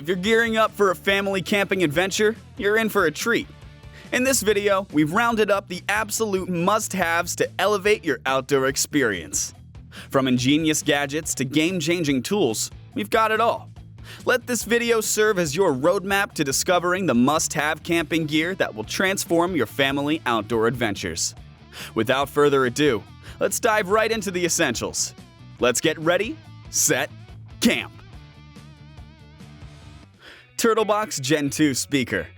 If you're gearing up for a family camping adventure, you're in for a treat. In this video, we've rounded up the absolute must-haves to elevate your outdoor experience. From ingenious gadgets to game-changing tools, we've got it all. Let this video serve as your roadmap to discovering the must-have camping gear that will transform your family outdoor adventures. Without further ado, let's dive right into the essentials. Let's get ready, set, camp! Turtlebox Gen 2 Speaker.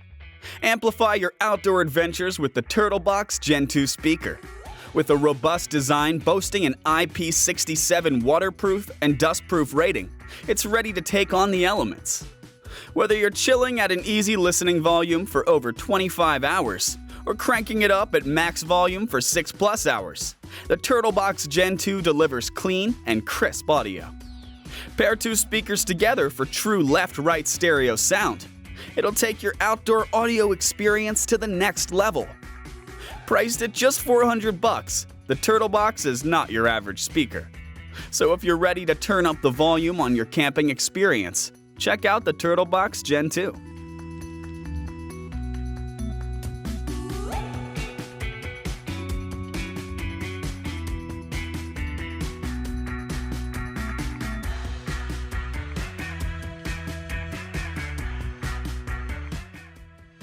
Amplify your outdoor adventures with the Turtlebox Gen 2 speaker. With a robust design boasting an IP67 waterproof and dustproof rating, it's ready to take on the elements. Whether you're chilling at an easy listening volume for over 25 hours, or cranking it up at max volume for 6+ hours, the Turtlebox Gen 2 delivers clean and crisp audio. Pair two speakers together for true left-right stereo sound. It'll take your outdoor audio experience to the next level. Priced at just $400, the Turtlebox is not your average speaker. So if you're ready to turn up the volume on your camping experience, check out the Turtlebox Gen 2.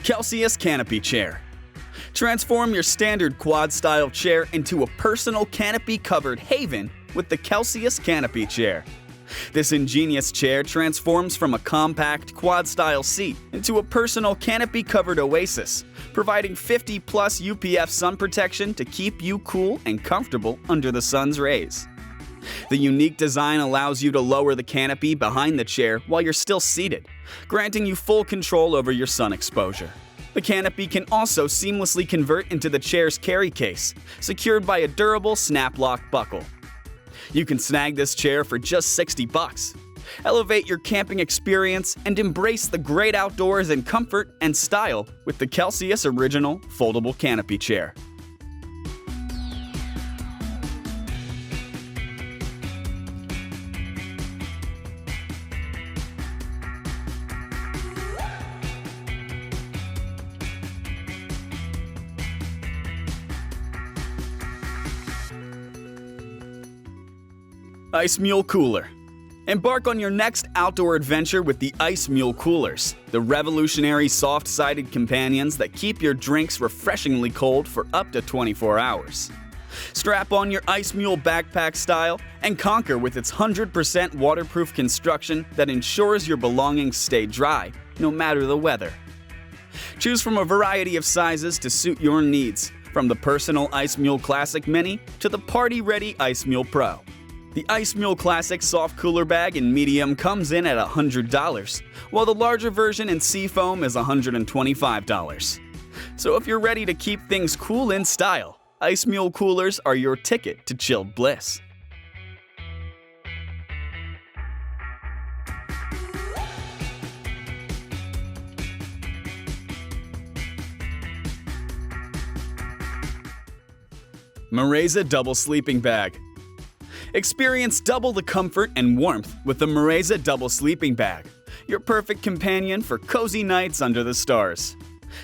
Kelsyus Canopy Chair. Transform your standard quad-style chair into a personal canopy-covered haven with the Kelsyus Canopy Chair. This ingenious chair transforms from a compact quad-style seat into a personal canopy-covered oasis, providing 50+ UPF sun protection to keep you cool and comfortable under the sun's rays. The unique design allows you to lower the canopy behind the chair while you're still seated, granting you full control over your sun exposure. The canopy can also seamlessly convert into the chair's carry case, secured by a durable snap-lock buckle. You can snag this chair for just $60. Elevate your camping experience and embrace the great outdoors in comfort and style with the Kelsyus Original Foldable Canopy Chair. IceMule Cooler. Embark on your next outdoor adventure with the IceMule Coolers, the revolutionary soft-sided companions that keep your drinks refreshingly cold for up to 24 hours. Strap on your IceMule backpack style and conquer with its 100% waterproof construction that ensures your belongings stay dry, no matter the weather. Choose from a variety of sizes to suit your needs, from the personal IceMule Classic Mini to the party-ready IceMule Pro. The IceMule Classic Soft Cooler Bag in medium comes in at $100, while the larger version in Seafoam is $125. So if you're ready to keep things cool in style, IceMule Coolers are your ticket to chilled bliss. Mereza Double Sleeping Bag. Experience double the comfort and warmth with the Mereza Double Sleeping Bag, your perfect companion for cozy nights under the stars.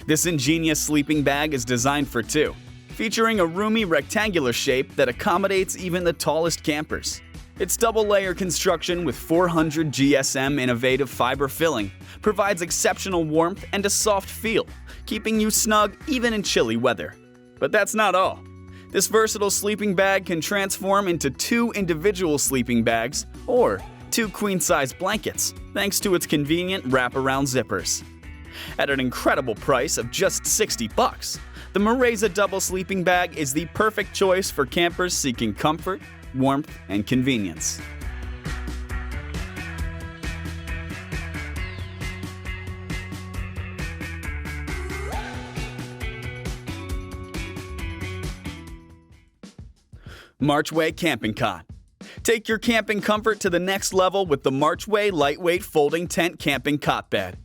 This ingenious sleeping bag is designed for two, featuring a roomy rectangular shape that accommodates even the tallest campers. Its double-layer construction with 400 GSM innovative fiber filling provides exceptional warmth and a soft feel, keeping you snug even in chilly weather. But that's not all. This versatile sleeping bag can transform into two individual sleeping bags or two queen-size blankets, thanks to its convenient wraparound zippers. At an incredible price of just $60, the Mereza Double Sleeping Bag is the perfect choice for campers seeking comfort, warmth, and convenience. Marchway Camping Cot. Take your camping comfort to the next level with the Marchway Lightweight Folding Tent Camping Cot Bed.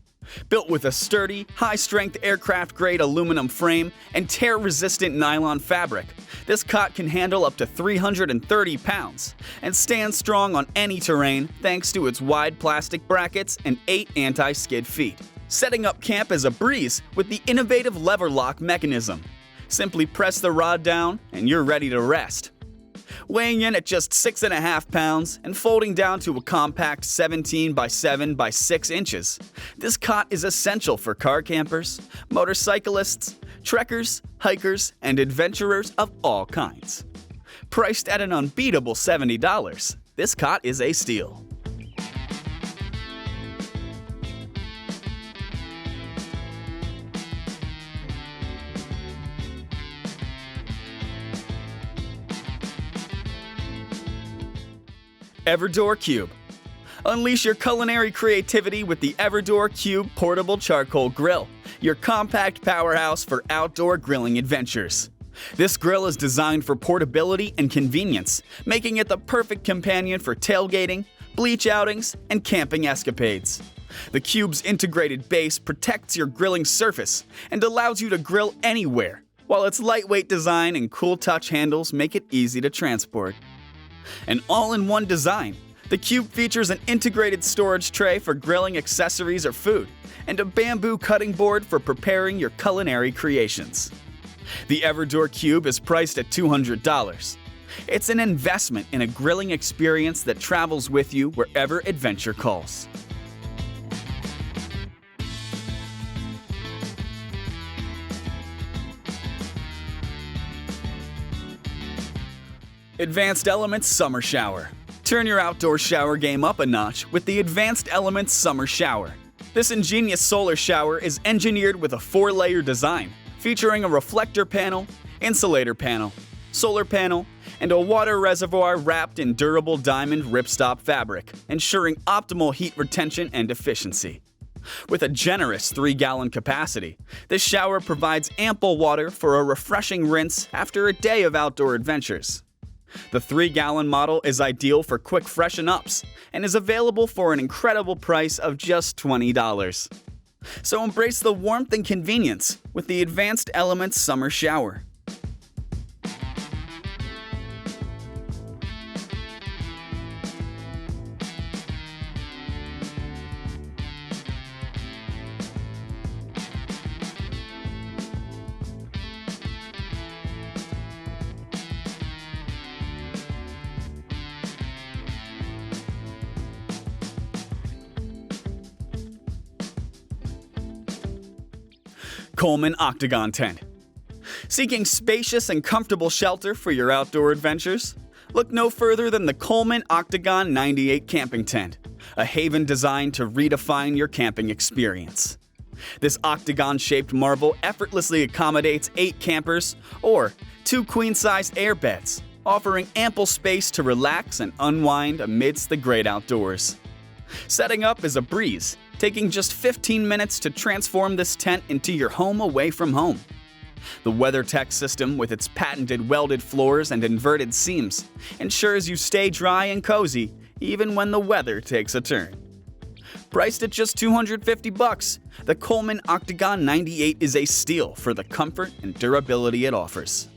Built with a sturdy, high-strength aircraft-grade aluminum frame and tear-resistant nylon fabric, this cot can handle up to 330 pounds and stand strong on any terrain thanks to its wide plastic brackets and 8 anti-skid feet. Setting up camp is a breeze with the innovative lever lock mechanism. Simply press the rod down and you're ready to rest. Weighing in at just 6.5 pounds and folding down to a compact 17 by 7 by 6 inches, this cot is essential for car campers, motorcyclists, trekkers, hikers, and adventurers of all kinds. Priced at an unbeatable $70, this cot is a steal. Everdure Cube. Unleash your culinary creativity with the Everdure Cube Portable Charcoal Grill, your compact powerhouse for outdoor grilling adventures. This grill is designed for portability and convenience, making it the perfect companion for tailgating, beach outings, and camping escapades. The Cube's integrated base protects your grilling surface and allows you to grill anywhere, while its lightweight design and cool touch handles make it easy to transport. An all-in-one design, the Cube features an integrated storage tray for grilling accessories or food, and a bamboo cutting board for preparing your culinary creations. The Everdure Cube is priced at $200. It's an investment in a grilling experience that travels with you wherever adventure calls. Advanced Elements Summer Shower. Turn your outdoor shower game up a notch with the Advanced Elements Summer Shower. This ingenious solar shower is engineered with a 4-layer design, featuring a reflector panel, insulator panel, solar panel, and a water reservoir wrapped in durable diamond ripstop fabric, ensuring optimal heat retention and efficiency. With a generous 3-gallon capacity, this shower provides ample water for a refreshing rinse after a day of outdoor adventures. The 3-gallon model is ideal for quick freshen-ups and is available for an incredible price of just $20. So embrace the warmth and convenience with the Advanced Elements Summer Shower. Coleman Octagon Tent. Seeking spacious and comfortable shelter for your outdoor adventures? Look no further than the Coleman Octagon 98 Camping Tent, a haven designed to redefine your camping experience. This octagon-shaped marvel effortlessly accommodates 8 campers or 2 queen-size air beds, offering ample space to relax and unwind amidst the great outdoors. Setting up is a breeze, taking just 15 minutes to transform this tent into your home away from home. The WeatherTech system, with its patented welded floors and inverted seams, ensures you stay dry and cozy even when the weather takes a turn. Priced at just $250, the Coleman Octagon 98 is a steal for the comfort and durability it offers.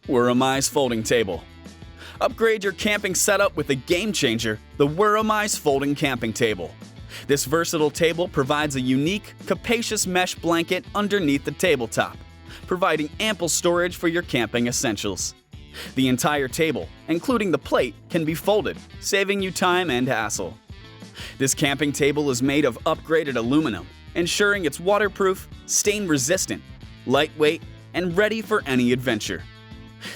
Wuromise Folding Table. Upgrade your camping setup with a game changer, the Wuromise Folding Camping Table. This versatile table provides a unique, capacious mesh blanket underneath the tabletop, providing ample storage for your camping essentials. The entire table, including the plate, can be folded, saving you time and hassle. This camping table is made of upgraded aluminum, ensuring it's waterproof, stain-resistant, lightweight, and ready for any adventure.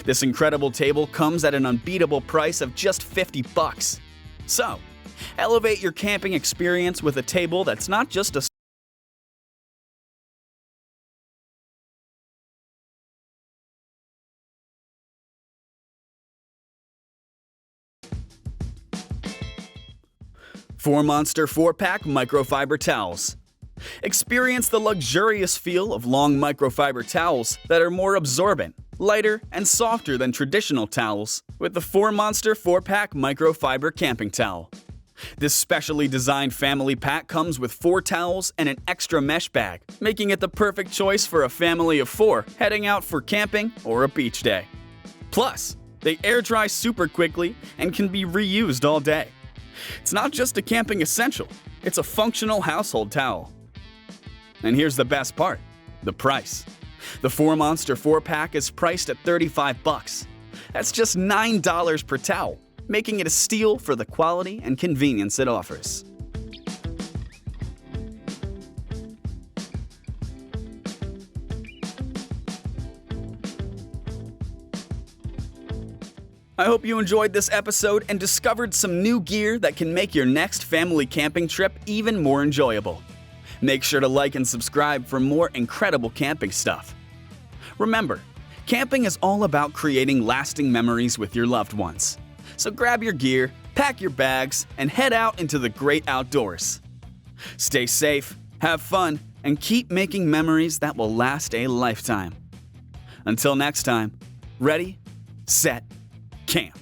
This incredible table comes at an unbeatable price of just $50. So, elevate your camping experience with a table that's not just a Four Monster 4-pack Microfiber Towels. Experience the luxurious feel of long microfiber towels that are more absorbent, lighter, and softer than traditional towels with the 4-Monster 4-Pack Microfiber Camping Towel. This specially designed family pack comes with 4 towels and an extra mesh bag, making it the perfect choice for a family of 4 heading out for camping or a beach day. Plus, they air dry super quickly and can be reused all day. It's not just a camping essential, it's a functional household towel. And here's the best part, the price. The 4-Monster 4-Pack is priced at $35. That's just $9 per towel, making it a steal for the quality and convenience it offers. I hope you enjoyed this episode and discovered some new gear that can make your next family camping trip even more enjoyable. Make sure to like and subscribe for more incredible camping stuff. Remember, camping is all about creating lasting memories with your loved ones. So grab your gear, pack your bags, and head out into the great outdoors. Stay safe, have fun, and keep making memories that will last a lifetime. Until next time, ready, set, camp.